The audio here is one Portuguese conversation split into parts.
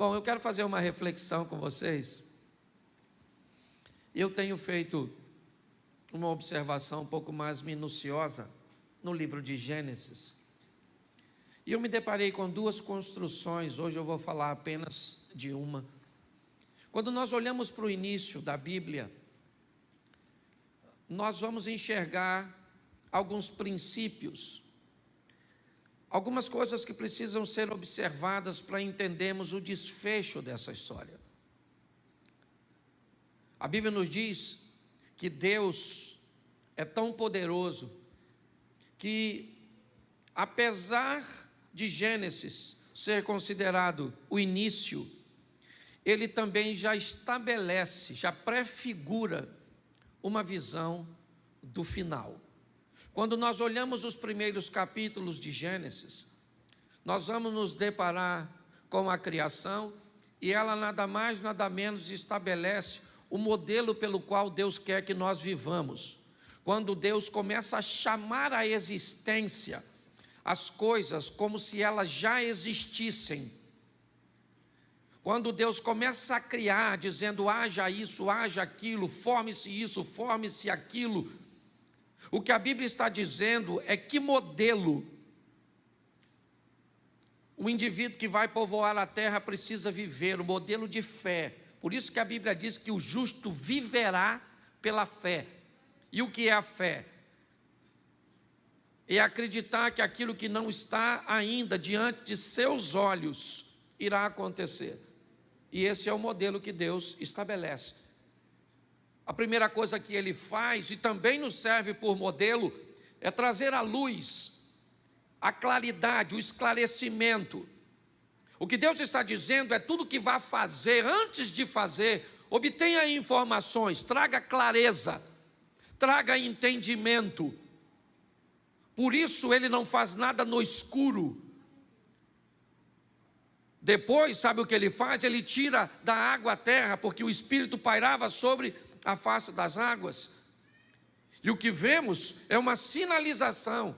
Bom, eu quero fazer uma reflexão com vocês. Eu tenho feito uma observação um pouco mais minuciosa no livro de Gênesis. E eu me deparei com duas construções, hoje eu vou falar apenas de uma. Quando nós olhamos para o início da Bíblia, nós vamos enxergar alguns princípios, algumas coisas que precisam ser observadas para entendermos o desfecho dessa história. A Bíblia nos diz que Deus é tão poderoso que, apesar de Gênesis ser considerado o início, ele também já estabelece, já prefigura uma visão do final. Quando nós olhamos os primeiros capítulos de Gênesis, nós vamos nos deparar com a criação e ela nada mais, nada menos estabelece o modelo pelo qual Deus quer que nós vivamos. Quando Deus começa a chamar à existência as coisas como se elas já existissem. Quando Deus começa a criar, dizendo haja isso, haja aquilo, forme-se isso, forme-se aquilo. O que a Bíblia está dizendo é que modelo o indivíduo que vai povoar a terra precisa viver, o modelo de fé. Por isso que a Bíblia diz que o justo viverá pela fé. E o que é a fé? É acreditar que aquilo que não está ainda diante de seus olhos irá acontecer. E esse é o modelo que Deus estabelece. A primeira coisa que ele faz, e também nos serve por modelo, é trazer à luz a claridade, o esclarecimento. O que Deus está dizendo é tudo que vai fazer, antes de fazer, obtenha informações, traga clareza, traga entendimento. Por isso ele não faz nada no escuro. Depois, sabe o que ele faz? Ele tira da água a terra, porque o Espírito pairava sobre a face das águas. E o que vemos é uma sinalização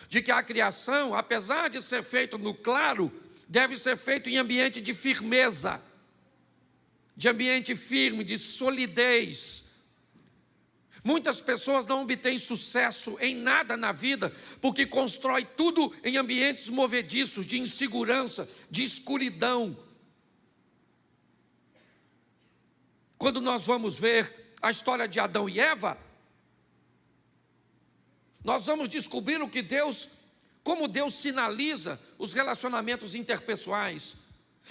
de que a criação, apesar de ser feita no claro, deve ser feita em ambiente de firmeza, de ambiente firme, de solidez. Muitas pessoas não obtêm sucesso em nada na vida, porque constrói tudo em ambientes movediços, de insegurança, de escuridão. Quando nós vamos ver a história de Adão e Eva, nós vamos descobrir como Deus sinaliza os relacionamentos interpessoais.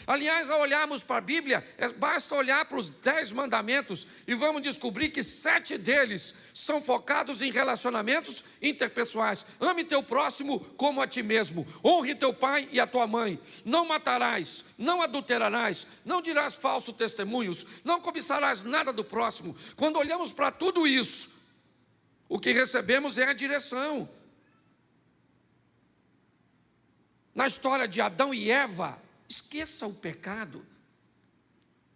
Aliás, ao olharmos para a Bíblia, basta olhar para os 10 mandamentos e vamos descobrir que 7 deles são focados em relacionamentos interpessoais. Ame teu próximo como a ti mesmo, honre teu pai e a tua mãe, não matarás, não adulterarás, não dirás falsos testemunhos, não cobiçarás nada do próximo. Quando olhamos para tudo isso, o que recebemos é a direção. Na história de Adão e Eva, esqueça o pecado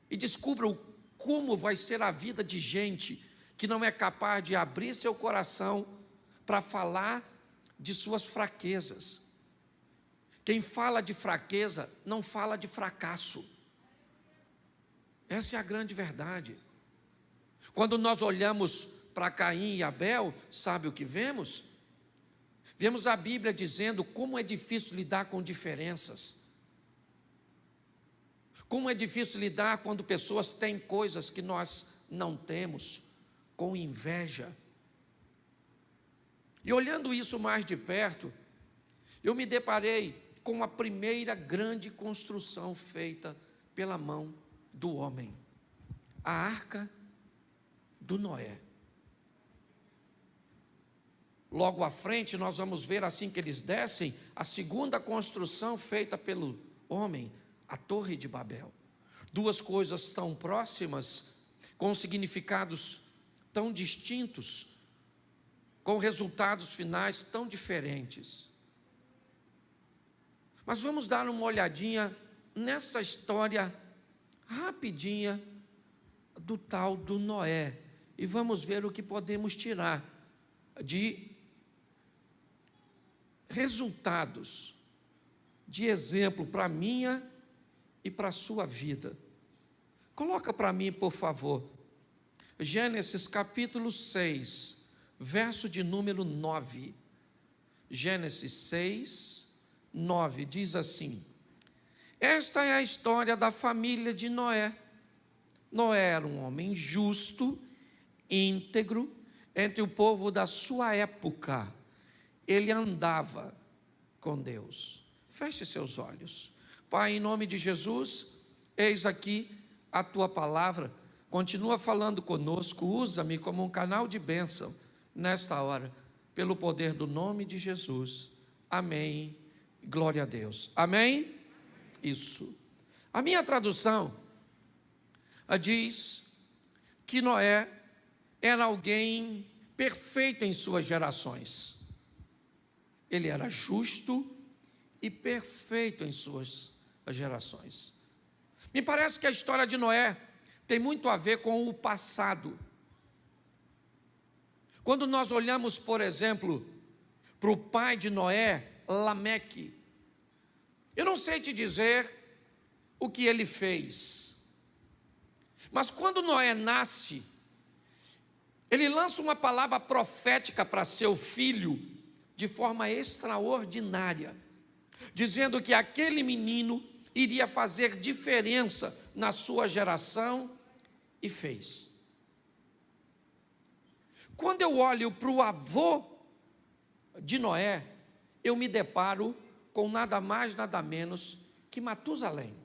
e descubra como vai ser a vida de gente que não é capaz de abrir seu coração para falar de suas fraquezas. Quem fala de fraqueza não fala de fracasso. Essa é a grande verdade. Quando nós olhamos para Caim e Abel, sabe o que vemos? Vemos a Bíblia dizendo como é difícil lidar com diferenças. Como é difícil lidar quando pessoas têm coisas que nós não temos, com inveja. E olhando isso mais de perto, eu me deparei com a primeira grande construção feita pela mão do homem, a arca do Noé. Logo à frente nós vamos ver, assim que eles descem, a segunda construção feita pelo homem, a Torre de Babel. Duas coisas tão próximas, com significados tão distintos, com resultados finais tão diferentes. Mas vamos dar uma olhadinha nessa história rapidinha do tal do Noé e vamos ver o que podemos tirar de resultados, de exemplo para a minha e para a sua vida. Coloca para mim, por favor, Gênesis capítulo 6, verso de número 9. Gênesis 6, 9, diz assim: esta é a história da família de Noé. Noé era um homem justo, íntegro, entre o povo da sua época. Ele andava com Deus. Feche seus olhos. Pai, em nome de Jesus, eis aqui a tua palavra. Continua falando conosco, usa-me como um canal de bênção nesta hora, pelo poder do nome de Jesus. Amém. Glória a Deus. Amém? Isso. A minha tradução diz que Noé era alguém perfeito em suas gerações. Ele era justo e perfeito em suas gerações. Me parece que a história de Noé tem muito a ver com o passado. Quando nós olhamos, por exemplo, para o pai de Noé, Lameque, eu não sei te dizer o que ele fez, mas quando Noé nasce, ele lança uma palavra profética para seu filho de forma extraordinária, dizendo que aquele menino iria fazer diferença na sua geração, e fez. Quando eu olho para o avô de Noé, eu me deparo com nada mais, nada menos que Matusalém.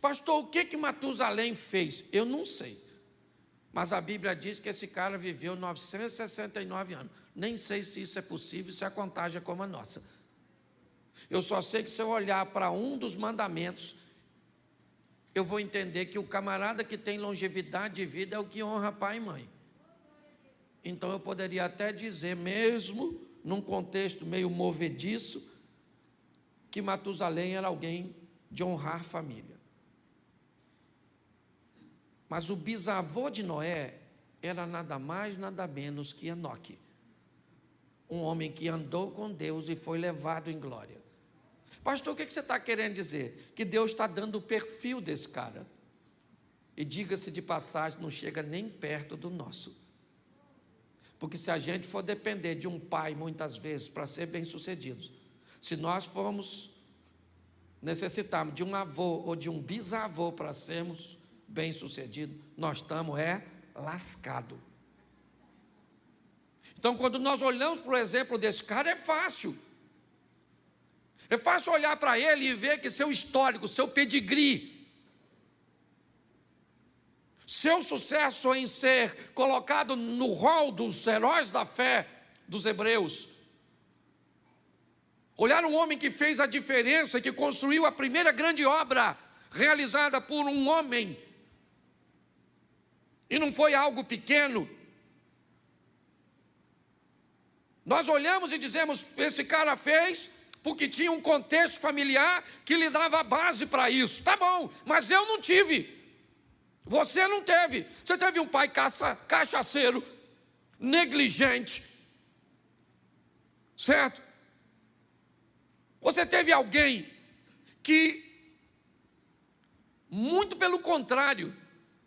Pastor, o que Matusalém fez? Eu não sei, mas a Bíblia diz que esse cara viveu 969 anos. Nem sei se isso é possível, se a contagem é como a nossa. Eu só sei que se eu olhar para um dos mandamentos, eu vou entender que o camarada que tem longevidade de vida é o que honra pai e mãe. Então eu poderia até dizer, mesmo num contexto meio movediço, que Matusalém era alguém de honrar família. Mas o bisavô de Noé era nada mais, nada menos que Enoque, um homem que andou com Deus e foi levado em glória. Pastor, o que você está querendo dizer? Que Deus está dando o perfil desse cara. E diga-se de passagem, não chega nem perto do nosso. Porque se a gente for depender de um pai, muitas vezes, para ser bem-sucedidos, se nós formos necessitarmos de um avô ou de um bisavô para sermos bem-sucedidos, nós estamos lascados. Então, quando nós olhamos para o exemplo desse cara, é fácil. É fácil olhar para ele e ver que seu histórico, seu pedigree, seu sucesso em ser colocado no rol dos heróis da fé dos hebreus, olhar um homem que fez a diferença, que construiu a primeira grande obra realizada por um homem, e não foi algo pequeno. Nós olhamos e dizemos, esse cara fez porque tinha um contexto familiar que lhe dava base para isso. Tá bom, mas eu não tive. Você não teve. Você teve um pai cachaceiro, negligente, certo? Você teve alguém que, muito pelo contrário,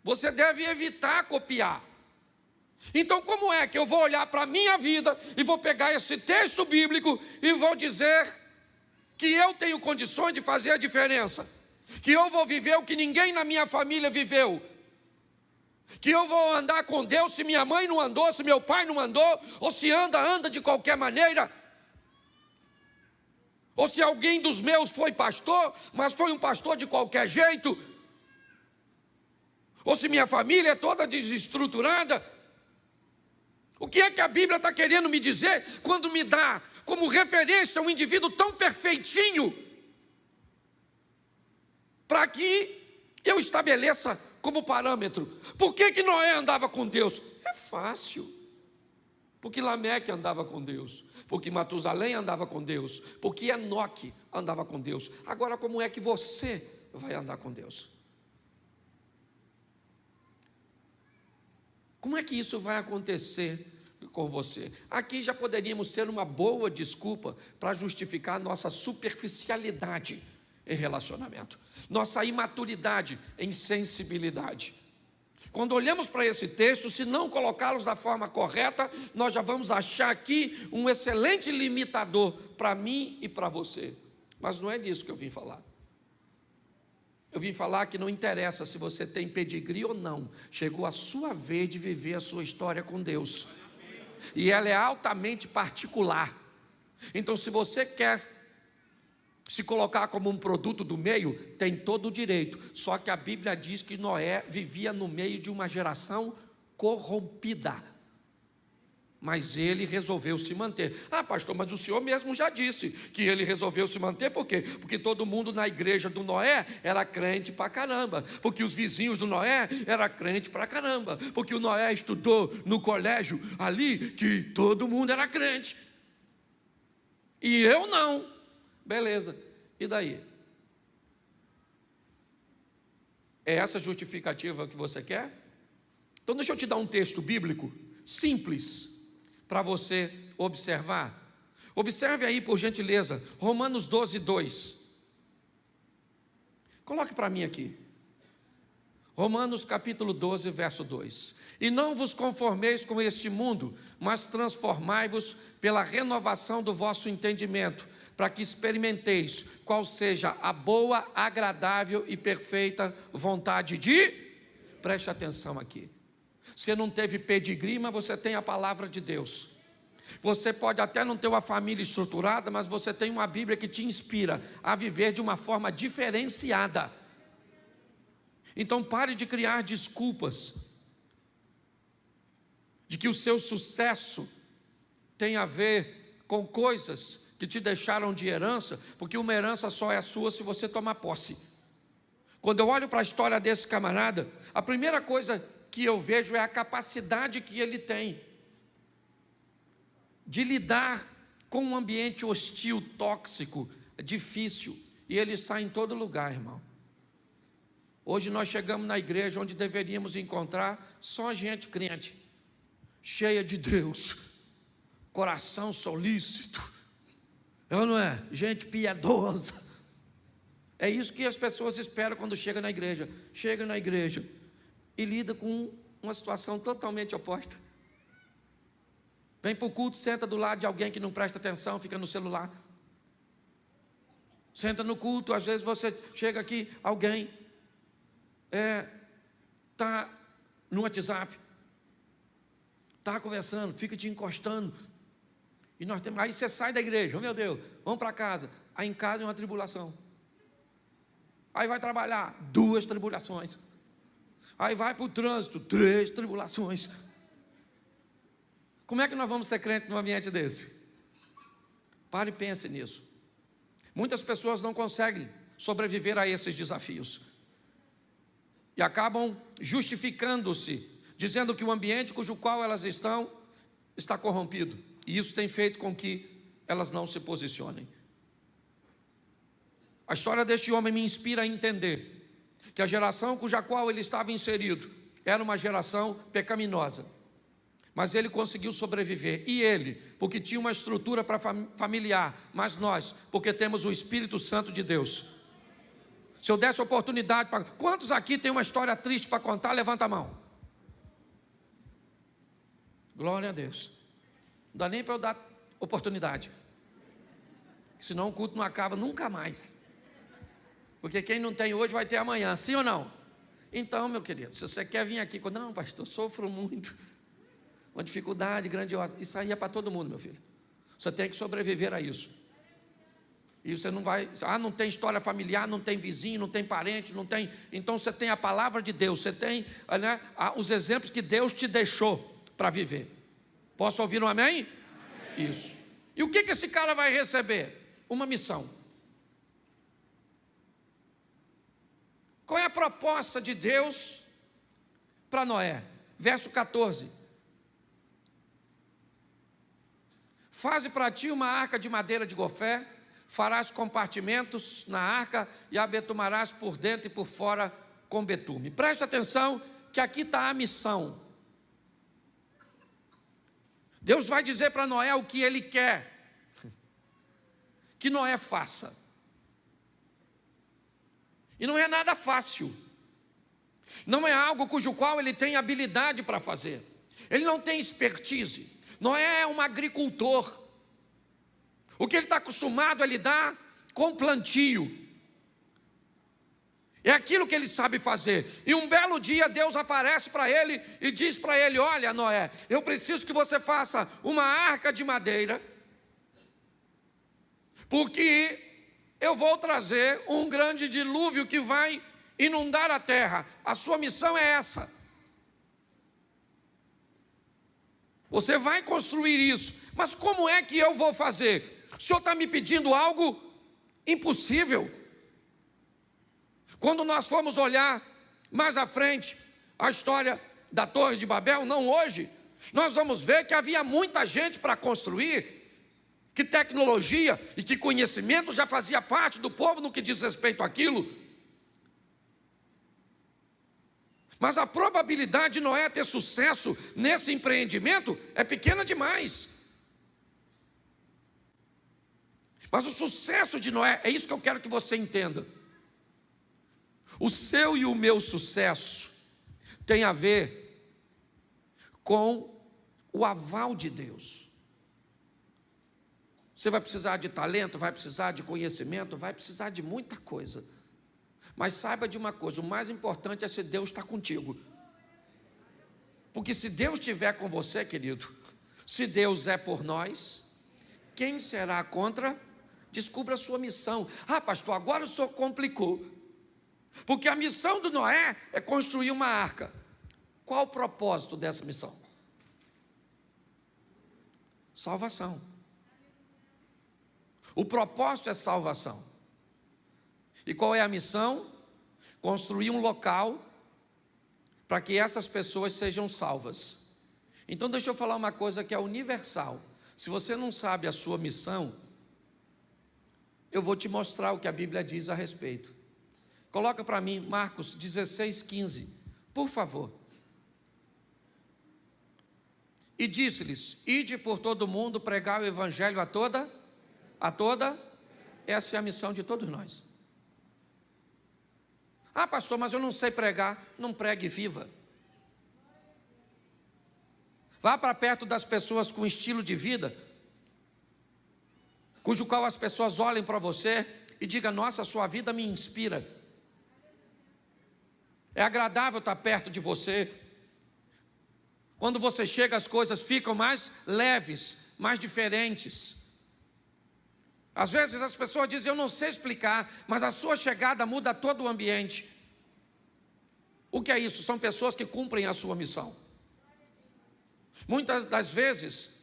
você deve evitar copiar. Então, como é que eu vou olhar para a minha vida e vou pegar esse texto bíblico e vou dizer que eu tenho condições de fazer a diferença, que eu vou viver o que ninguém na minha família viveu, que eu vou andar com Deus se minha mãe não andou, se meu pai não andou, ou se anda de qualquer maneira, ou se alguém dos meus foi pastor, mas foi um pastor de qualquer jeito, ou se minha família é toda desestruturada. O que é que a Bíblia está querendo me dizer quando me dá como referência um indivíduo tão perfeitinho, para que eu estabeleça como parâmetro? Por que Noé andava com Deus? É fácil. Porque Lameque andava com Deus, porque Matusalém andava com Deus, porque Enoque andava com Deus. Agora, como é que você vai andar com Deus? Como é que isso vai acontecer com você? Aqui já poderíamos ter uma boa desculpa para justificar a nossa superficialidade em relacionamento, nossa imaturidade em sensibilidade. Quando olhamos para esse texto, se não colocá-los da forma correta, nós já vamos achar aqui um excelente limitador para mim e para você. Mas não é disso que eu vim falar. Eu vim falar que não interessa se você tem pedigree ou não, chegou a sua vez de viver a sua história com Deus. E ela é altamente particular. Então, se você quer se colocar como um produto do meio, tem todo o direito. Só que a Bíblia diz que Noé vivia no meio de uma geração corrompida. Mas ele resolveu se manter. Ah, pastor, mas o senhor mesmo já disse que ele resolveu se manter, por quê? Porque todo mundo na igreja do Noé era crente pra caramba, porque os vizinhos do Noé eram crente pra caramba, porque o Noé estudou no colégio ali, que todo mundo era crente. E eu não. Beleza, e daí? É essa justificativa que você quer? Então deixa eu te dar um texto bíblico simples para você observar. Observe aí, por gentileza, Romanos 12, 2. Coloque para mim aqui. Romanos capítulo 12, verso 2. E não vos conformeis com este mundo, mas transformai-vos pela renovação do vosso entendimento, para que experimenteis qual seja a boa, agradável e perfeita vontade de... Preste atenção aqui. Você não teve pedigree, mas você tem a palavra de Deus. Você pode até não ter uma família estruturada, mas você tem uma Bíblia que te inspira a viver de uma forma diferenciada. Então pare de criar desculpas de que o seu sucesso tem a ver com coisas que te deixaram de herança, porque uma herança só é sua se você tomar posse. Quando eu olho para a história desse camarada, a primeira coisa que eu vejo é a capacidade que ele tem de lidar com um ambiente hostil, tóxico, difícil, e ele está em todo lugar, irmão. Hoje nós chegamos na igreja onde deveríamos encontrar só gente crente, cheia de Deus, coração solícito, não é? Gente piedosa. É isso que as pessoas esperam quando chegam na igreja. Chega na igreja e lida com uma situação totalmente oposta. Vem para o culto, senta do lado de alguém que não presta atenção, fica no celular. Senta no culto, às vezes você chega aqui, alguém está no WhatsApp, está conversando, fica te encostando. E nós temos, aí você sai da igreja, oh meu Deus, vamos para casa. Aí em casa é uma tribulação. Aí vai trabalhar, 2 tribulações. Aí vai para o trânsito, 3 tribulações. Como é que nós vamos ser crentes num ambiente desse? Pare e pense nisso. Muitas pessoas não conseguem sobreviver a esses desafios. E acabam justificando-se, dizendo que o ambiente cujo qual elas estão está corrompido. E isso tem feito com que elas não se posicionem. A história deste homem me inspira a entender que a geração cuja qual ele estava inserido era uma geração pecaminosa. Mas ele conseguiu sobreviver. E ele, porque tinha uma estrutura familiar. Mas nós, porque temos o Espírito Santo de Deus. Se eu desse oportunidade para... Quantos aqui tem uma história triste para contar? Levanta a mão. Glória a Deus. Não dá nem para eu dar oportunidade. Senão o culto não acaba nunca mais. Porque quem não tem hoje vai ter amanhã, sim ou não? Então, meu querido, se você quer vir aqui, não, pastor, sofro muito, uma dificuldade grandiosa, isso aí é para todo mundo, meu filho. Você tem que sobreviver a isso. E você não vai, não tem história familiar, não tem vizinho, não tem parente, não tem. Então você tem a palavra de Deus, você tem, né, os exemplos que Deus te deixou para viver. Posso ouvir um amém? Amém. Isso. E o que esse cara vai receber? Uma missão. Qual é a proposta de Deus para Noé? Verso 14. Faze para ti uma arca de madeira de gofé, farás compartimentos na arca e a betumarás por dentro e por fora com betume. Preste atenção que aqui está a missão. Deus vai dizer para Noé o que Ele quer que Noé faça. E não é nada fácil. Não é algo cujo qual ele tem habilidade para fazer. Ele não tem expertise. Noé é um agricultor. O que ele está acostumado a lidar com plantio. É aquilo que ele sabe fazer. E um belo dia Deus aparece para ele e diz para ele: olha, Noé, eu preciso que você faça uma arca de madeira, porque eu vou trazer um grande dilúvio que vai inundar a terra. A sua missão é essa. Você vai construir isso. Mas como é que eu vou fazer? O Senhor está me pedindo algo impossível. Quando nós formos olhar mais à frente a história da Torre de Babel, não hoje, nós vamos ver que havia muita gente para construir, que tecnologia e que conhecimento já fazia parte do povo no que diz respeito àquilo. Mas a probabilidade de Noé ter sucesso nesse empreendimento é pequena demais. Mas o sucesso de Noé, é isso que eu quero que você entenda. O seu e o meu sucesso tem a ver com o aval de Deus. Você vai precisar de talento, vai precisar de conhecimento, vai precisar de muita coisa. Mas saiba de uma coisa, o mais importante é se Deus está contigo. Porque se Deus estiver com você, querido, se Deus é por nós, quem será contra? Descubra a sua missão. Ah, pastor, agora o senhor complicou. Porque a missão do Noé é construir uma arca. Qual o propósito dessa missão? Salvação. O propósito é salvação. E qual é a missão? Construir um local para que essas pessoas sejam salvas. Então deixa eu falar uma coisa que é universal. Se você não sabe a sua missão, eu vou te mostrar o que a Bíblia diz a respeito. Coloca para mim Marcos 16:15, por favor. E disse-lhes: ide por todo o mundo, pregar o evangelho a toda. Essa é a missão de todos nós. Ah, pastor, mas eu não sei pregar. Não pregue, viva. Vá para perto das pessoas com estilo de vida, cujo qual as pessoas olhem para você e digam: nossa, sua vida me inspira. É agradável estar perto de você. Quando você chega, as coisas ficam mais leves, mais diferentes. Às vezes as pessoas dizem: eu não sei explicar, mas a sua chegada muda todo o ambiente. O que é isso? São pessoas que cumprem a sua missão. Muitas das vezes,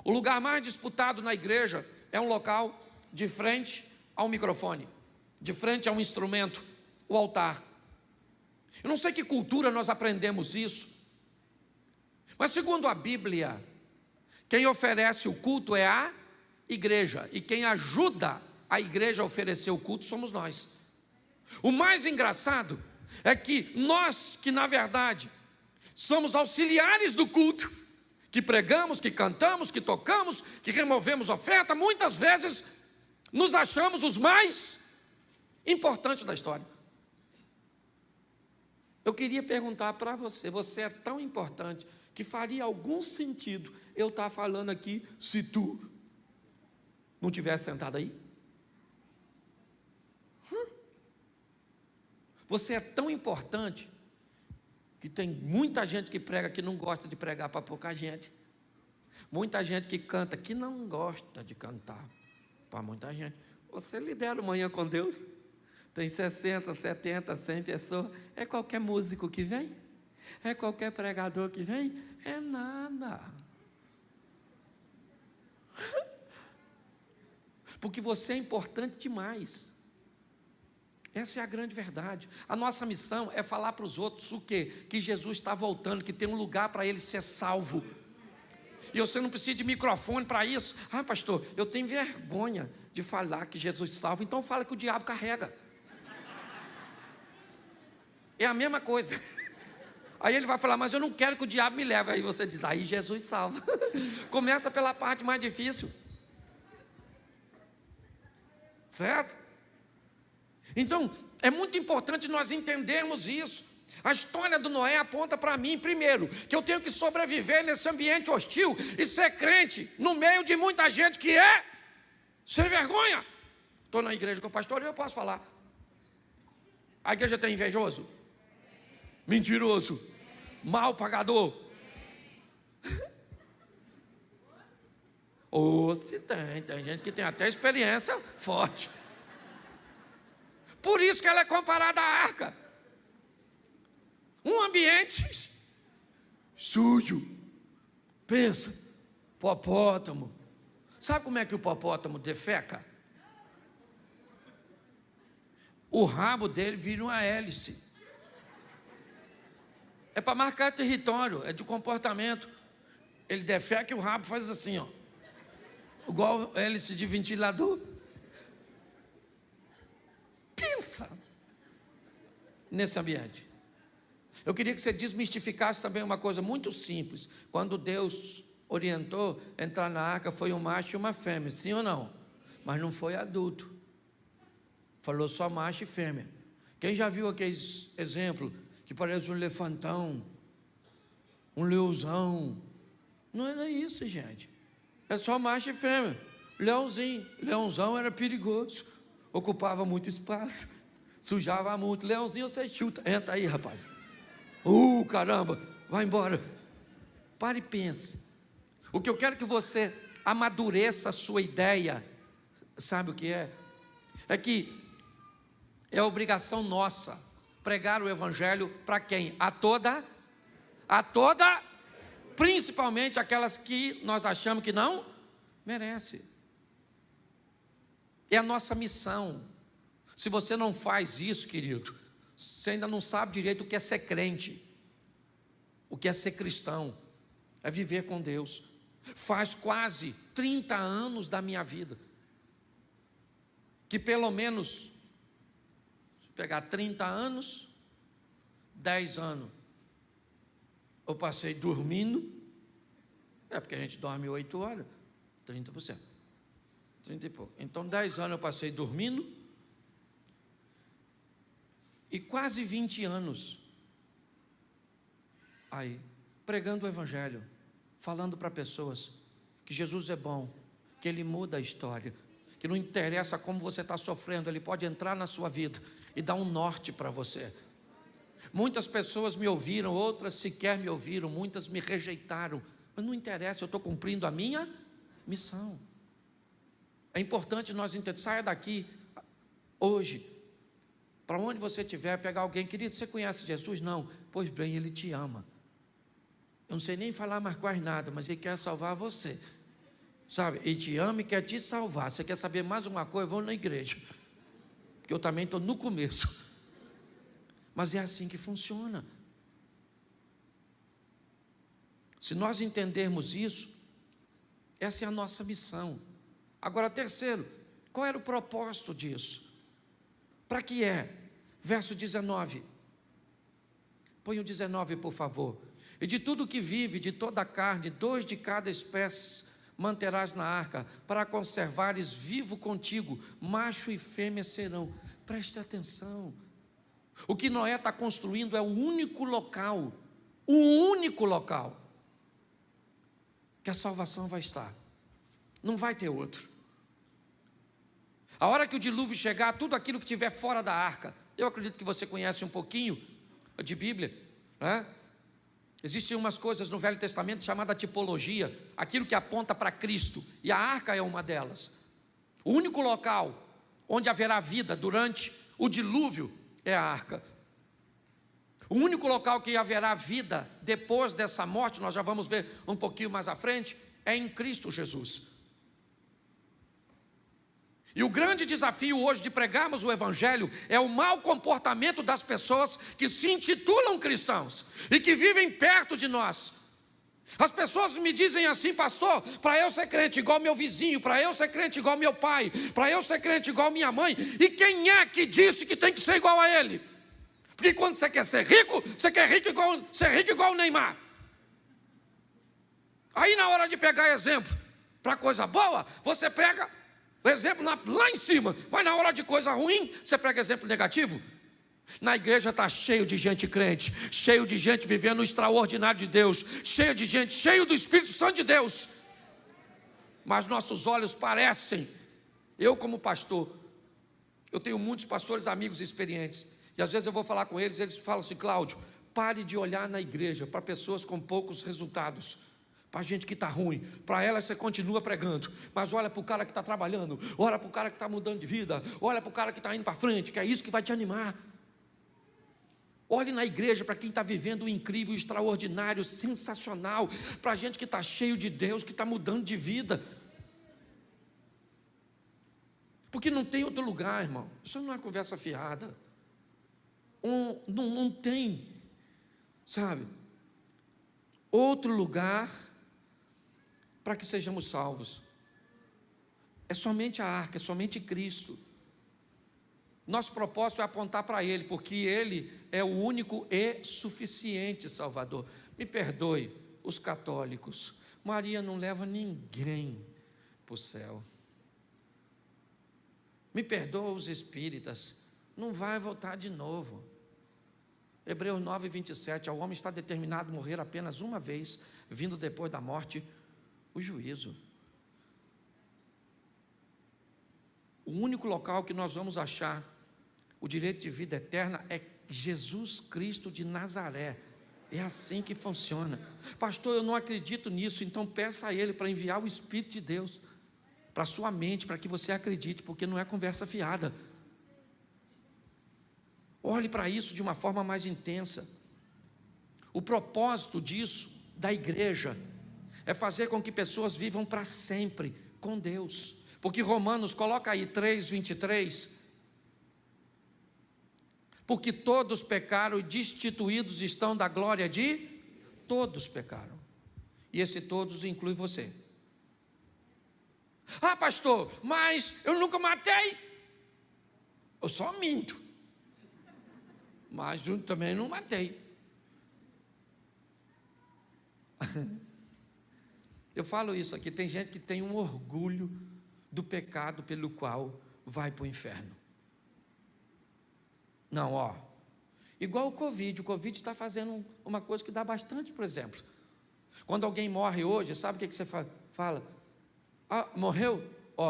o lugar mais disputado na igreja é um local de frente ao microfone, de frente a um instrumento, o altar. Eu não sei que cultura nós aprendemos isso, mas segundo a Bíblia, quem oferece o culto é a igreja, e quem ajuda a igreja a oferecer o culto somos nós. O mais engraçado é que nós, que na verdade somos auxiliares do culto, que pregamos, que cantamos, que tocamos, que removemos oferta, muitas vezes nos achamos os mais importantes da história. Eu queria perguntar para você: você é tão importante que faria algum sentido eu estar falando aqui se tu não tivesse sentado aí? Você é tão importante que tem muita gente que prega que não gosta de pregar para pouca gente. Muita gente que canta que não gosta de cantar para muita gente. Você lidera o Manhã com Deus. Tem 60, 70, 100 pessoas. É qualquer músico que vem? É qualquer pregador que vem? É nada. Porque você é importante demais. Essa é a grande verdade. A nossa missão é falar para os outros o quê? Que Jesus está voltando, que tem um lugar para ele ser salvo. E você não precisa de microfone para isso. Ah, pastor, eu tenho vergonha de falar que Jesus salva, então fala que o diabo carrega. É a mesma coisa. Aí ele vai falar: mas eu não quero que o diabo me leve. Aí você diz: aí Jesus salva. Começa pela parte mais difícil. Certo? Então, é muito importante nós entendermos isso. A história do Noé aponta para mim, primeiro, que eu tenho que sobreviver nesse ambiente hostil e ser crente no meio de muita gente que é sem vergonha. Estou na igreja com o pastor e eu posso falar. A igreja tem invejoso? Mentiroso? Mal pagador? Ou se tem gente que tem até experiência forte. Por isso que ela é comparada à arca. Um ambiente sujo. Pensa, hipopótamo. Sabe como é que o hipopótamo defeca? O rabo dele vira uma hélice. É para marcar território, é de comportamento. Ele defeca e o rabo faz assim, ó. Igual hélice de ventilador. Pensa nesse ambiente. Eu queria que você desmistificasse também uma coisa muito simples. Quando Deus orientou entrar na arca, foi um macho e uma fêmea, sim ou não? Mas não foi adulto. Falou só macho e fêmea. Quem já viu aqueles exemplos que parece um elefantão, um leãozão? Não era isso, gente. É só macho e fêmea. Leãozinho. Leãozão era perigoso. Ocupava muito espaço. Sujava muito. Leãozinho você chuta. Entra aí, rapaz. Caramba. Vai embora. Pare e pense. O que eu quero que você amadureça a sua ideia. Sabe o que é? É que é obrigação nossa pregar o evangelho para quem? A toda, principalmente aquelas que nós achamos que não merece. É a nossa missão. Se você não faz isso, querido, você ainda não sabe direito o que é ser crente, o que é ser cristão, é viver com Deus. Faz quase 30 anos da minha vida que pelo menos, se pegar 30 anos, 10 anos, eu passei dormindo, porque a gente dorme 8 horas, 30%, 30 e pouco. Então 10 anos eu passei dormindo, e quase 20 anos, aí, pregando o evangelho, falando para pessoas que Jesus é bom, que Ele muda a história, que não interessa como você está sofrendo, Ele pode entrar na sua vida e dar um norte para você. Muitas pessoas me ouviram, outras sequer me ouviram, muitas me rejeitaram, mas não interessa, eu estou cumprindo a minha missão. É importante nós entendermos. Saia daqui hoje, para onde você estiver, pegar alguém, querido, você conhece Jesus? Não, pois bem, Ele te ama. Eu não sei nem falar mais quase nada, mas Ele quer salvar você, sabe? Ele te ama e quer te salvar. Você quer saber mais uma coisa? Vou na igreja, porque eu também estou no começo. Mas é assim que funciona. Se nós entendermos isso, essa é a nossa missão. Agora, terceiro, qual era o propósito disso? Para que é? Verso 19. Põe o 19, por favor. E de tudo que vive, de toda a carne, 2 de cada espécie manterás na arca, para conservares vivo contigo, macho e fêmea serão. Preste atenção. O que Noé está construindo é o único local que a salvação vai estar. Não vai ter outro. A hora que o dilúvio chegar, tudo aquilo que estiver fora da arca, eu acredito que você conhece um pouquinho de Bíblia, né? Existem umas coisas no Velho Testamento chamada tipologia, aquilo que aponta para Cristo, e a arca é uma delas. O único local onde haverá vida durante o dilúvio é a arca. O único local que haverá vida depois dessa morte, nós já vamos ver um pouquinho mais à frente, é em Cristo Jesus. E o grande desafio hoje de pregarmos o evangelho é o mau comportamento das pessoas que se intitulam cristãos e que vivem perto de nós. As pessoas me dizem assim: pastor, para eu ser crente igual meu vizinho, para eu ser crente igual meu pai, para eu ser crente igual minha mãe. E quem é que disse que tem que ser igual a ele? Porque quando você quer ser rico, você quer ser rico igual o Neymar. Aí na hora de pegar exemplo para coisa boa, você pega O exemplo lá em cima, mas na hora de coisa ruim, você prega exemplo negativo. Na igreja está cheio de gente crente, cheio de gente vivendo o extraordinário de Deus, cheio de gente, cheio do Espírito Santo de Deus. Mas nossos olhos parecem, eu como pastor, eu tenho muitos pastores amigos experientes, e às vezes eu vou falar com eles, eles falam assim: Cláudio, pare de olhar na igreja para pessoas com poucos resultados, para gente que está ruim. Para ela você continua pregando, mas olha para o cara que está trabalhando, olha para o cara que está mudando de vida, olha para o cara que está indo para frente, que é isso que vai te animar. Olhe na igreja para quem está vivendo o incrível, o extraordinário, sensacional, para a gente que está cheio de Deus, que está mudando de vida. Porque não tem outro lugar, irmão. Isso não é conversa fiada. Não tem, sabe, outro lugar para que sejamos salvos. É somente a arca, é somente Cristo. Nosso propósito é apontar para Ele, porque Ele é o único e suficiente Salvador. Me perdoe, os católicos, Maria não leva ninguém para o céu. Me perdoa os espíritas, não vai voltar de novo. Hebreus 9, 27, ao homem está determinado a morrer apenas uma vez, vindo depois da morte o juízo. O único local que nós vamos achar o direito de vida eterna é Jesus Cristo de Nazaré. É assim que funciona. Pastor, eu não acredito nisso, então peça a Ele para enviar o Espírito de Deus para a sua mente, para que você acredite, porque não é conversa fiada. Olhe para isso de uma forma mais intensa. O propósito disso, da igreja, é fazer com que pessoas vivam para sempre com Deus. Porque Romanos, coloca aí 3:23, porque todos pecaram e destituídos estão da glória de... Todos pecaram. E esse todos inclui você. Ah, pastor, mas eu nunca matei. Eu só minto. Mas eu também não matei. Eu falo isso aqui, tem gente que tem um orgulho do pecado pelo qual vai para o inferno. Não, igual o Covid está fazendo uma coisa que dá bastante, por exemplo. Quando alguém morre hoje, sabe o que você fala? Ah, morreu?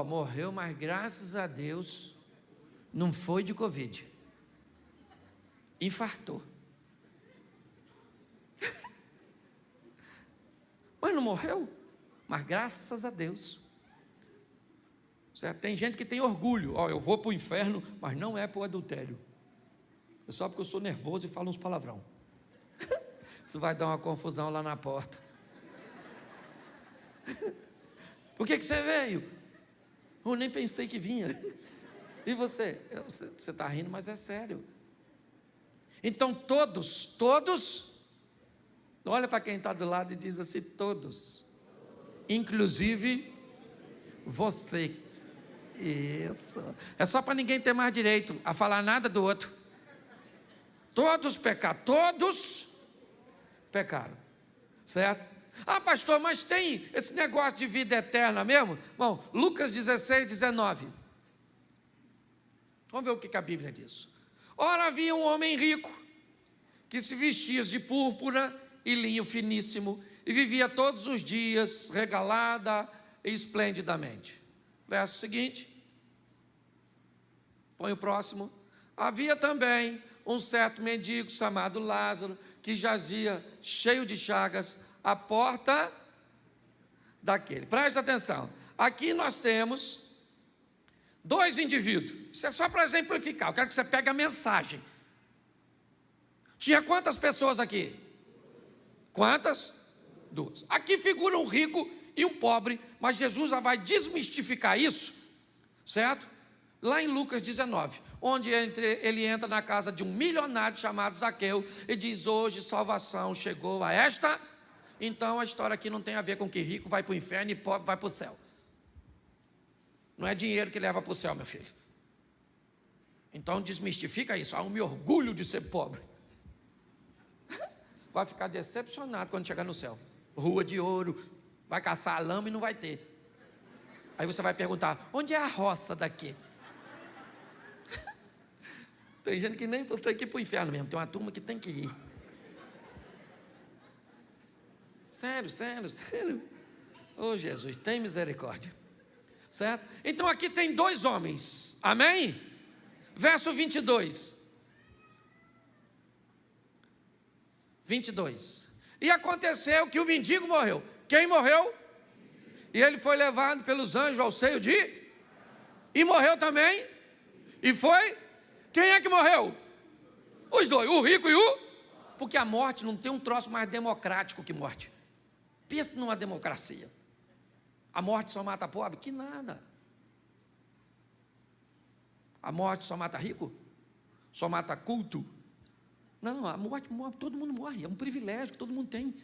Morreu, mas graças a Deus não foi de Covid. Infartou. Mas não morreu? Mas graças a Deus. Certo? Tem gente que tem orgulho. Eu vou para o inferno, mas não é para o adultério. É só porque eu sou nervoso e falo uns palavrão. Isso vai dar uma confusão lá na porta. Por que você veio? Eu nem pensei que vinha. E você? Você está rindo, mas é sério. Então todos, olha para quem está do lado e diz assim: todos, inclusive você. Isso. É só para ninguém ter mais direito a falar nada do outro. Todos pecaram, todos pecaram, certo? Ah, pastor, mas tem esse negócio de vida eterna mesmo? Bom, Lucas 16, 19. Vamos ver o que a Bíblia diz. Ora, havia um homem rico, que se vestia de púrpura e linho finíssimo, e vivia todos os dias regalada e esplendidamente. Verso seguinte. Põe o próximo. Havia também um certo mendigo chamado Lázaro, que jazia cheio de chagas à porta daquele. Preste atenção. Aqui nós temos dois indivíduos. Isso é só para exemplificar. Eu quero que você pegue a mensagem. Tinha quantas pessoas aqui? Quantas? Duas. Aqui figura um rico e um pobre, mas Jesus já vai desmistificar isso, certo? Lá em Lucas 19, onde ele entra na casa de um milionário chamado Zaqueu e diz: hoje salvação chegou a esta. Então a história aqui não tem a ver com que rico vai para o inferno e pobre vai para o céu. Não é dinheiro que leva para o céu, meu filho. Então desmistifica isso. Eu me orgulho de ser pobre. Vai ficar decepcionado quando chegar no céu. Rua de ouro, vai caçar lama e não vai ter. Aí você vai perguntar, onde é a roça daqui? Tem gente que nem tem que ir para o inferno mesmo, tem uma turma que tem que ir. Sério, sério, sério. Oh, Jesus, tem misericórdia. Certo? Então aqui tem dois homens, amém? Verso 22. 22. E aconteceu que o mendigo morreu. Quem morreu? E ele foi levado pelos anjos ao seio de... E morreu também? E foi? Quem é que morreu? Os dois, o rico e o... Porque a morte não tem um troço mais democrático que morte. Pensa numa democracia. A morte só mata pobre? Que nada. A morte só mata rico? Só mata culto? Não, a morte, todo mundo morre. É um privilégio que todo mundo tem.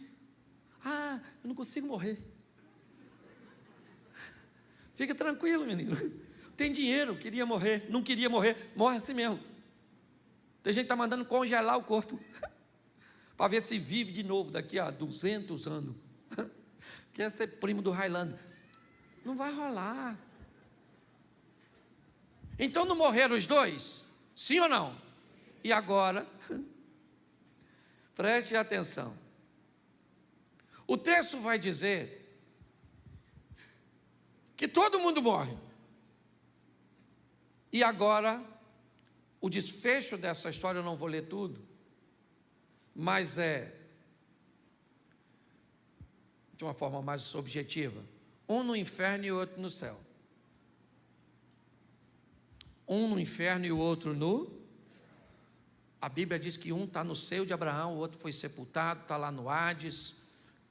Ah, eu não consigo morrer. Fica tranquilo, menino. Tem dinheiro, queria morrer, não queria morrer, morre assim mesmo. Tem gente que está mandando congelar o corpo para ver se vive de novo daqui a 200 anos. Quer ser primo do Highlander. Não vai rolar. Então não morreram os dois? Sim ou não? E agora, preste atenção. O texto vai dizer que todo mundo morre. E agora, o desfecho dessa história, eu não vou ler tudo, mas é de uma forma mais objetiva. Um no inferno e o outro no céu. Um no inferno e o outro no... A Bíblia diz que um está no seio de Abraão, o outro foi sepultado, está lá no Hades.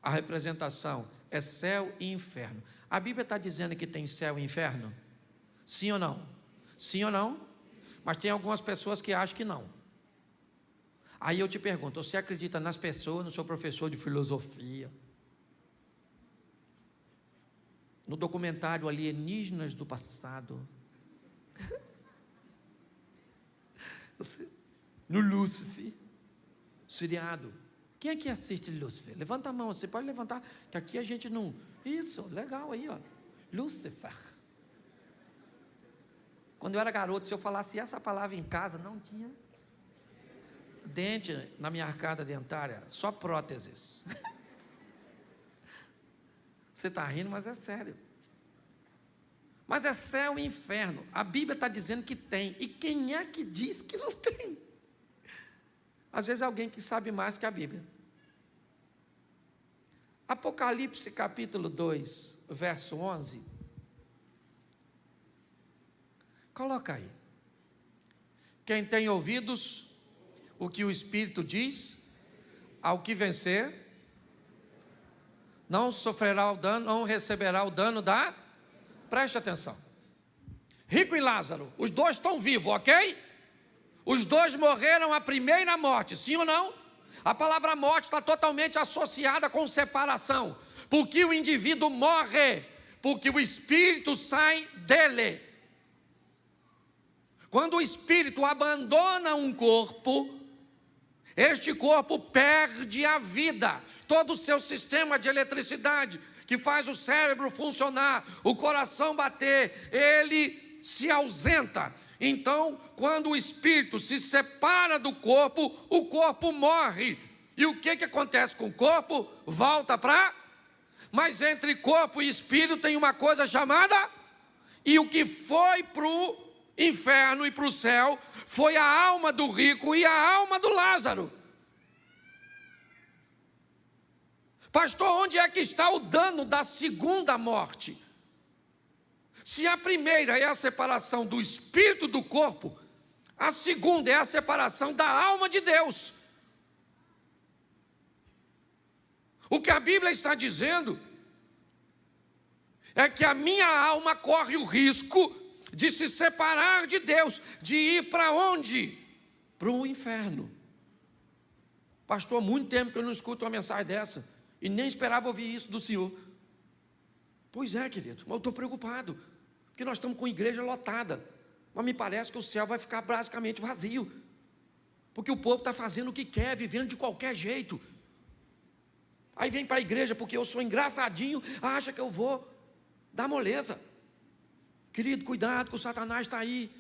A representação é céu e inferno. A Bíblia está dizendo que tem céu e inferno? Sim ou não? Sim ou não? Mas tem algumas pessoas que acham que não. Aí eu te pergunto, você acredita nas pessoas, no seu professor de filosofia? No documentário Alienígenas do Passado? No Lúcifer? Seriado? Quem é que assiste Lúcifer? Levanta a mão, você pode levantar, que aqui a gente não... Isso, legal aí, ó. Lúcifer. Quando eu era garoto, se eu falasse essa palavra em casa, não tinha dente na minha arcada dentária, só próteses. Você está rindo, mas é sério. Mas é céu e inferno. A Bíblia está dizendo que tem. E quem é que diz que não tem? Às vezes é alguém que sabe mais que a Bíblia. Apocalipse capítulo 2, verso 11. Coloca aí. Quem tem ouvidos, o que o Espírito diz, ao que vencer, não sofrerá o dano, não receberá o dano da... Preste atenção. Rico e Lázaro, os dois estão vivos, ok? Os dois morreram a primeira morte, sim ou não? A palavra morte está totalmente associada com separação. Porque o indivíduo morre, porque o espírito sai dele. Quando o espírito abandona um corpo, este corpo perde a vida. Todo o seu sistema de eletricidade, que faz o cérebro funcionar, o coração bater, ele se ausenta. Então, quando o espírito se separa do corpo, o corpo morre. E o que acontece com o corpo? Volta para... Mas entre corpo e espírito tem uma coisa chamada... E o que foi para o inferno e para o céu foi a alma do rico e a alma do Lázaro. Pastor, onde é que está o dano da segunda morte? Se a primeira é a separação do espírito do corpo, a segunda é a separação da alma de Deus. O que a Bíblia está dizendo é que a minha alma corre o risco de se separar de Deus, de ir para onde? Para o inferno. Pastor, há muito tempo que eu não escuto uma mensagem dessa, e nem esperava ouvir isso do Senhor. Pois é, querido, mas eu estou preocupado, porque nós estamos com igreja lotada, mas me parece que o céu vai ficar basicamente vazio, porque o povo está fazendo o que quer, vivendo de qualquer jeito. Aí vem para a igreja porque eu sou engraçadinho, acha que eu vou dar moleza. Querido, cuidado, que o Satanás está aí.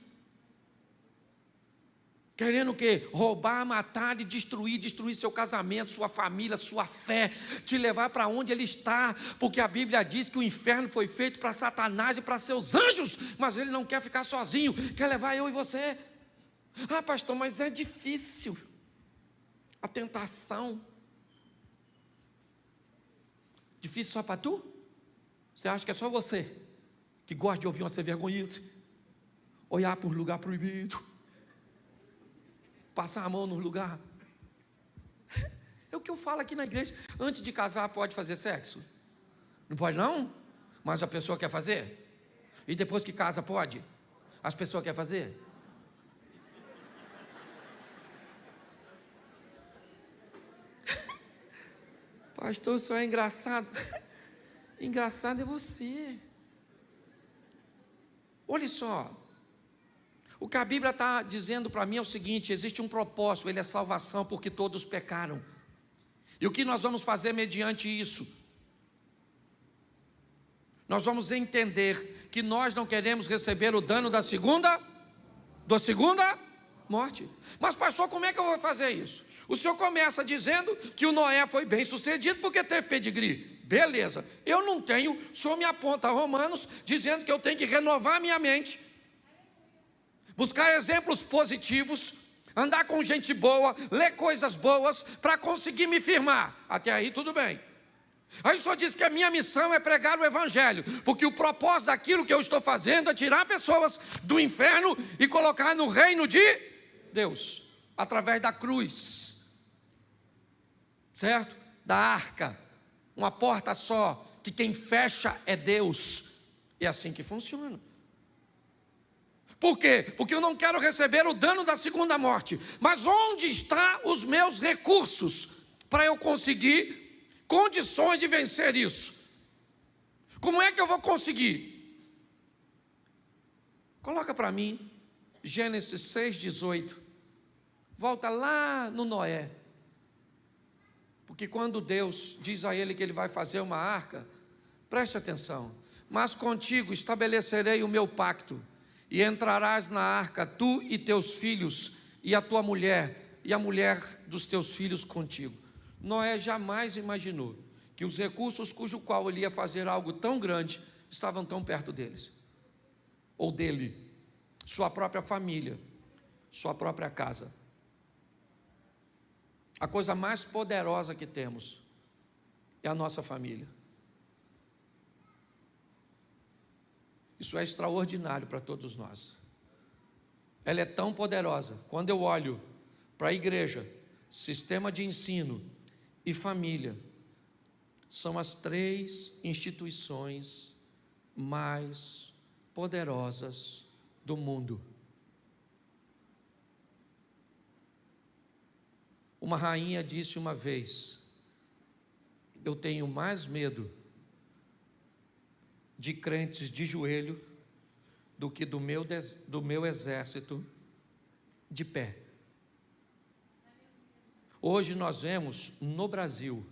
Querendo o quê? Roubar, matar e destruir seu casamento, sua família, sua fé, te levar para onde ele está, porque a Bíblia diz que o inferno foi feito para Satanás e para seus anjos, mas ele não quer ficar sozinho, quer levar eu e você. Ah, pastor, mas é difícil. A tentação. Difícil só para tu? Você acha que é só você que gosta de ouvir uma sem vergonhice? Olhar para um lugar proibido, passar a mão no lugar. É o que eu falo aqui na igreja. Antes de casar pode fazer sexo? Não pode não? Mas a pessoa quer fazer? E depois que casa pode? As pessoas querem fazer? Pastor, isso é engraçado. Engraçado é você. Olha só. O que a Bíblia está dizendo para mim é o seguinte: existe um propósito, ele é salvação, porque todos pecaram. E o que nós vamos fazer mediante isso? Nós vamos entender que nós não queremos receber o dano da segunda morte. Mas pastor, como é que eu vou fazer isso? O senhor começa dizendo que o Noé foi bem sucedido porque teve pedigree. Beleza, eu não tenho, o senhor me aponta a Romanos dizendo que eu tenho que renovar a minha mente, buscar exemplos positivos, andar com gente boa, ler coisas boas, para conseguir me firmar. Até aí tudo bem. Aí o senhor diz que a minha missão é pregar o evangelho, porque o propósito daquilo que eu estou fazendo é tirar pessoas do inferno e colocar no reino de Deus, através da cruz, certo? Da arca, uma porta só, que quem fecha é Deus. É assim que funciona. Por quê? Porque eu não quero receber o dano da segunda morte. Mas onde estão os meus recursos para eu conseguir condições de vencer isso? Como é que eu vou conseguir? Coloca para mim Gênesis 6,18. Volta lá no Noé. Porque quando Deus diz a ele que ele vai fazer uma arca, preste atenção: mas contigo estabelecerei o meu pacto, e entrarás na arca, tu e teus filhos, e a tua mulher, e a mulher dos teus filhos contigo. Noé jamais imaginou que os recursos cujo qual ele ia fazer algo tão grande estavam tão perto deles, ou dele, sua própria família, sua própria casa. A coisa mais poderosa que temos é a nossa família. Isso é extraordinário para todos nós. Ela é tão poderosa. Quando eu olho para a igreja, sistema de ensino e família, são as 3 instituições mais poderosas do mundo. Uma rainha disse uma vez: eu tenho mais medo de crentes de joelho do que do meu exército de pé. Hoje nós vemos no Brasil,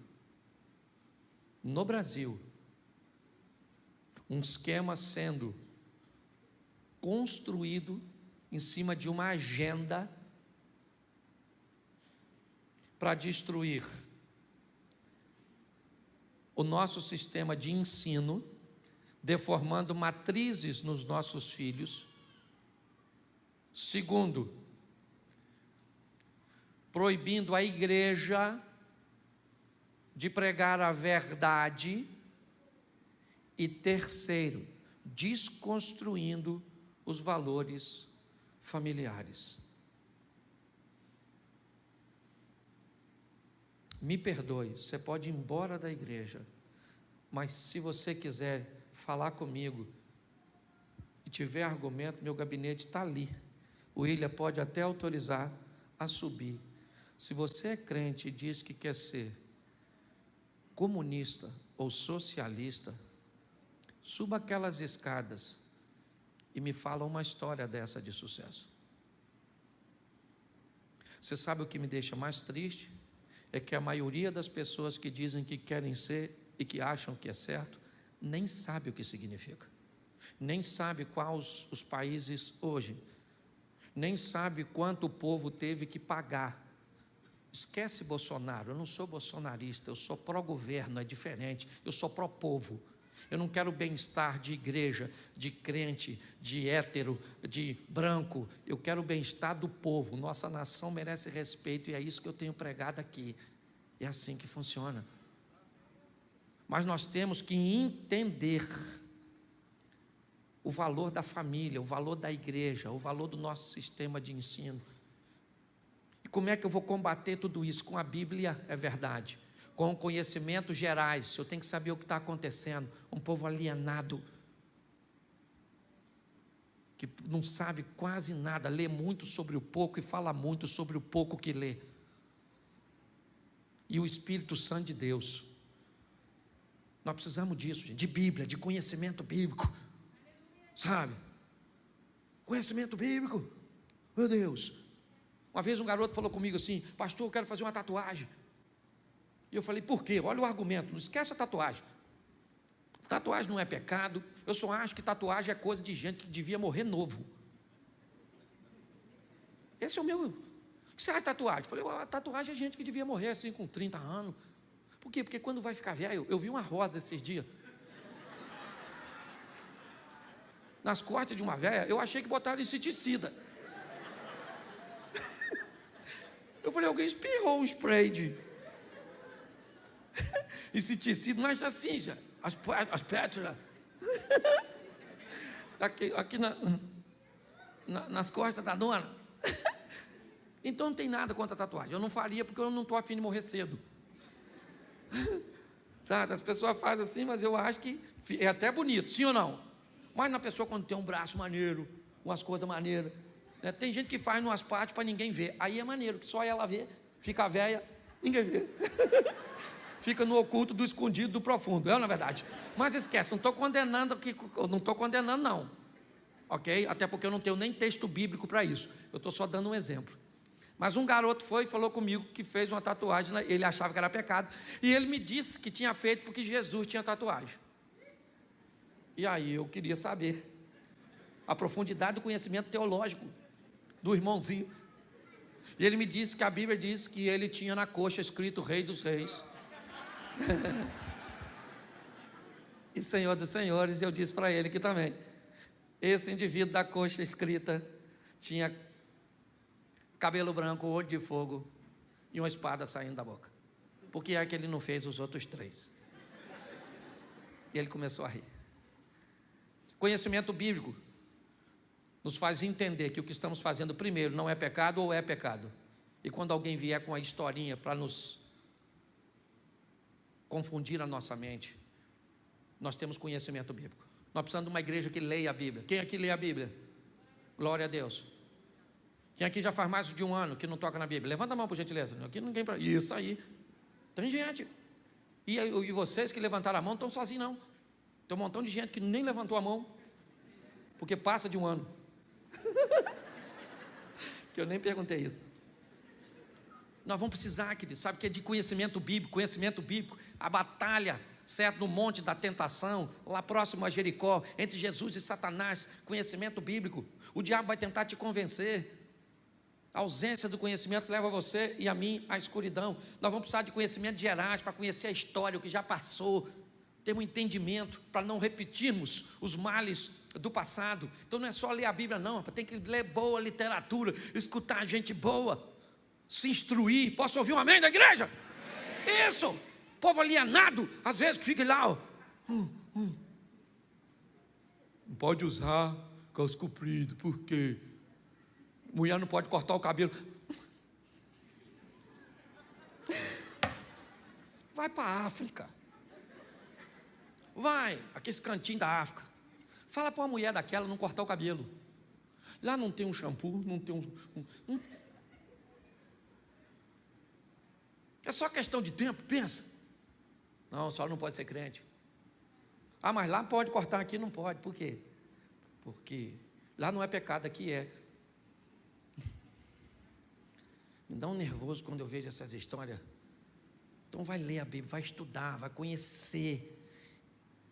um esquema sendo construído em cima de uma agenda para destruir o nosso sistema de ensino, deformando matrizes nos nossos filhos. Segundo, proibindo a igreja de pregar a verdade. E terceiro, desconstruindo os valores familiares. Me perdoe, você pode ir embora da igreja, mas se você quiser falar comigo e tiver argumento, meu gabinete está ali. O William pode até autorizar a subir. Se você é crente e diz que quer ser comunista ou socialista, suba aquelas escadas e me fala uma história dessa de sucesso. Você sabe o que me deixa mais triste? É que a maioria das pessoas que dizem que querem ser e que acham que é certo, nem sabe o que significa. nem sabe quais os países hoje, nem sabe quanto o povo teve que pagar. Esquece Bolsonaro, eu não sou bolsonarista, eu sou pró-governo, é diferente, eu sou pró-povo. Eu não quero bem-estar de igreja, de crente, de hétero, de branco, eu quero o bem-estar do povo. Nossa nação merece respeito e é isso que eu tenho pregado aqui. É assim que funciona. Mas nós temos que entender o valor da família, o valor da igreja, o valor do nosso sistema de ensino. E como é que eu vou combater tudo isso? Com a Bíblia, é verdade. Com conhecimentos gerais, eu tenho que saber o que está acontecendo. Um povo alienado, que não sabe quase nada, lê muito sobre o pouco e fala muito sobre o pouco que lê. E o Espírito Santo de Deus. Nós precisamos disso, de Bíblia, de conhecimento bíblico. Sabe? Conhecimento bíblico. Meu Deus. Uma vez um garoto falou comigo assim: pastor, eu quero fazer uma tatuagem. E eu falei: por quê? Olha o argumento, não esquece a tatuagem. Tatuagem não é pecado. Eu só acho que tatuagem é coisa de gente que devia morrer novo. Esse é o meu. O que você acha de tatuagem? Eu falei: a tatuagem é gente que devia morrer assim com 30 anos. Por quê? Porque quando vai ficar velho, eu vi uma rosa esses dias. Nas costas de uma velha, eu achei que botaram inseticida. Eu falei: alguém espirrou um spray de inseticida, mas assim já, as pétalas. Aqui nas costas da dona. Então não tem nada contra a tatuagem. Eu não faria porque eu não estou afim de morrer cedo. Sabe, as pessoas fazem assim, mas eu acho que é até bonito, sim ou não? Mas na pessoa quando tem um braço maneiro, umas coisas maneiras, né? Tem gente que faz umas partes para ninguém ver. Aí é maneiro, que só ela vê, fica velha, ninguém vê. Fica no oculto, do escondido, do profundo, é na verdade. Mas esquece, não estou condenando aqui, não estou condenando não, ok? Até porque eu não tenho nem texto bíblico para isso, eu estou só dando um exemplo. Mas um garoto foi e falou comigo que fez uma tatuagem, ele achava que era pecado, e ele me disse que tinha feito porque Jesus tinha tatuagem. E aí eu queria saber a profundidade do conhecimento teológico do irmãozinho. E ele me disse que a Bíblia diz que ele tinha na coxa escrito Rei dos Reis e Senhor dos Senhores. E eu disse para ele que também esse indivíduo da coxa escrita tinha cabelo branco, olho de fogo e uma espada saindo da boca. Por que é que ele não fez os outros três? E ele começou a rir. Conhecimento bíblico nos faz entender que o que estamos fazendo primeiro não é pecado ou é pecado. E quando alguém vier com a historinha para nos confundir a nossa mente, nós temos conhecimento bíblico. Nós precisamos de uma igreja que leia a Bíblia. Quem aqui lê a Bíblia? Glória a Deus. Quem aqui já faz mais de um ano que não toca na Bíblia? Levanta a mão, por gentileza. Aqui ninguém para. Isso aí. Tem gente. E vocês que levantaram a mão estão sozinhos, não. Tem um montão de gente que nem levantou a mão, porque passa de um ano. Que eu nem perguntei isso. Nós vamos precisar, querido, sabe que é de conhecimento bíblico, a batalha, certo, no monte da tentação, lá próximo a Jericó, entre Jesus e Satanás, conhecimento bíblico. O diabo vai tentar te convencer. A ausência do conhecimento leva você e a mim à escuridão. Nós vamos precisar de conhecimento gerais para conhecer a história, o que já passou, ter um entendimento para não repetirmos os males do passado. Então não é só ler a Bíblia não, tem que ler boa literatura, escutar gente boa, se instruir. Posso ouvir um amém da igreja? Amém. Isso, povo alienado, às vezes que fica lá, ó. Não pode usar calça comprida, por quê? Mulher não pode cortar o cabelo. Vai para a África. Vai, aquele cantinho da África. Fala para uma mulher daquela não cortar o cabelo. Lá não tem um shampoo, não tem É só questão de tempo, pensa. Não, só não pode ser crente. Ah, mas lá pode cortar, aqui não pode. Por quê? Porque lá não é pecado, aqui é. Me dá um nervoso quando eu vejo essas histórias. Então vai ler a Bíblia, vai estudar, vai conhecer.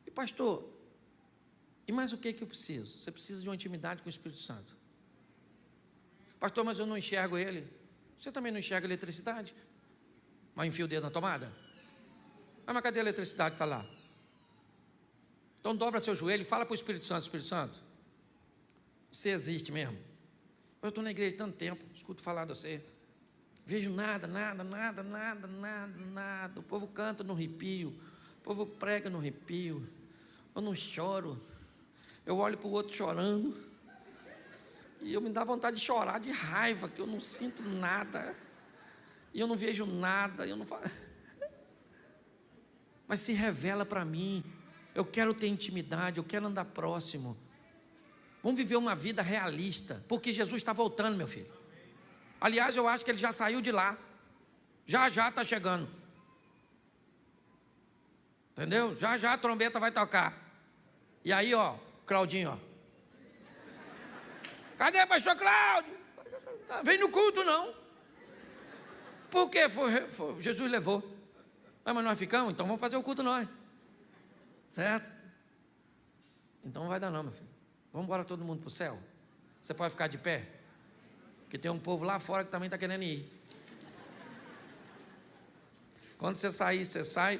E pastor, E mais o que eu preciso? Você precisa de uma intimidade com o Espírito Santo. Pastor, mas eu não enxergo ele. Você também não enxerga eletricidade? Mas enfia o dedo na tomada? Mas cadê a eletricidade que está lá? Então dobra seu joelho e fala para o Espírito Santo: Espírito Santo, você existe mesmo? Eu estou na igreja há tanto tempo, escuto falar de você, vejo nada. O povo canta no arrepio, o povo prega no arrepio, eu não choro, eu olho para o outro chorando, e eu me dá vontade de chorar de raiva, que eu não sinto nada, e eu não vejo nada, eu não falo. Mas se revela para mim, eu quero ter intimidade, eu quero andar próximo. Vamos viver uma vida realista, porque Jesus está voltando, meu filho. Aliás, eu acho que ele já saiu de lá, já está chegando. Entendeu? Já a trombeta vai tocar. E aí, ó, Claudinho, ó. Cadê pastor Cláudio? Vem no culto, não. Por quê? Jesus levou. Mas nós ficamos, então vamos fazer o culto nós. Certo? Então não vai dar não, meu filho. Vamos embora todo mundo para o céu. Você pode ficar de pé? Porque tem um povo lá fora que também está querendo ir. Quando você sair, você sai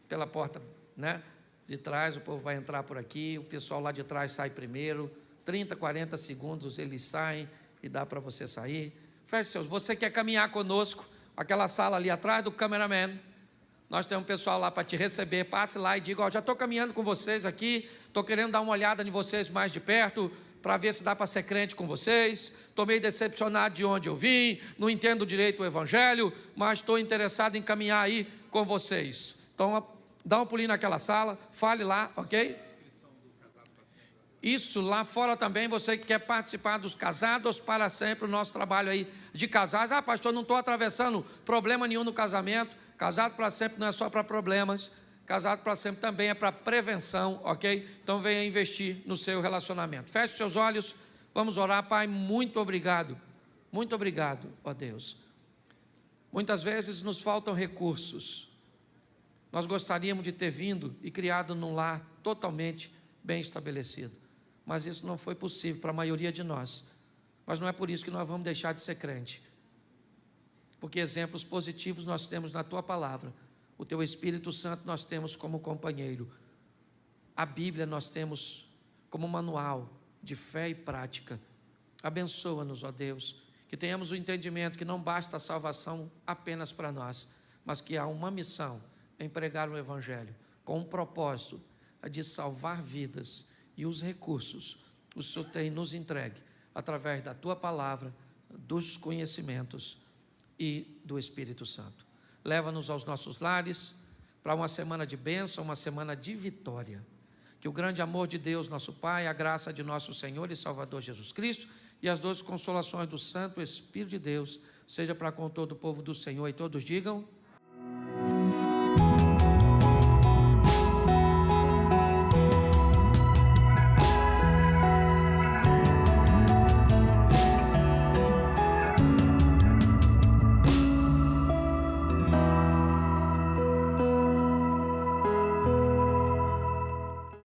pela porta, né, de trás, o povo vai entrar por aqui, o pessoal lá de trás sai primeiro, 30, 40 segundos eles saem e dá para você sair. Feche seus. Você quer caminhar conosco, aquela sala ali atrás do cameraman, nós temos um pessoal lá para te receber. Passe lá e diga: ó, já estou caminhando com vocês aqui, estou querendo dar uma olhada em vocês mais de perto, para ver se dá para ser crente com vocês. Estou meio decepcionado de onde eu vim, não entendo direito o evangelho, mas estou interessado em caminhar aí com vocês. Então, dá um pulinho naquela sala, fale lá, ok? Isso, lá fora também, você que quer participar dos Casados para Sempre, o nosso trabalho aí de casais. Ah, pastor, não estou atravessando problema nenhum no casamento. Casado para sempre não é só para problemas, casado para sempre também é para prevenção, ok? Então venha investir no seu relacionamento. Feche seus olhos, vamos orar. Pai, muito obrigado, ó Deus. Muitas vezes nos faltam recursos. Nós gostaríamos de ter vindo e criado num lar totalmente bem estabelecido, mas isso não foi possível para a maioria de nós. Mas não é por isso que nós vamos deixar de ser crente, porque exemplos positivos nós temos na Tua Palavra, o Teu Espírito Santo nós temos como companheiro, a Bíblia nós temos como manual de fé e prática. Abençoa-nos, ó Deus, que tenhamos o entendimento que não basta a salvação apenas para nós, mas que há uma missão em pregar o Evangelho, com um propósito de salvar vidas, e os recursos o Senhor tem nos entregue através da Tua Palavra, dos conhecimentos e do Espírito Santo. Leva-nos aos nossos lares para uma semana de bênção, uma semana de vitória. Que o grande amor de Deus, nosso Pai, a graça de nosso Senhor e Salvador Jesus Cristo e as doces consolações do Santo Espírito de Deus seja para com todo o povo do Senhor, e todos digam: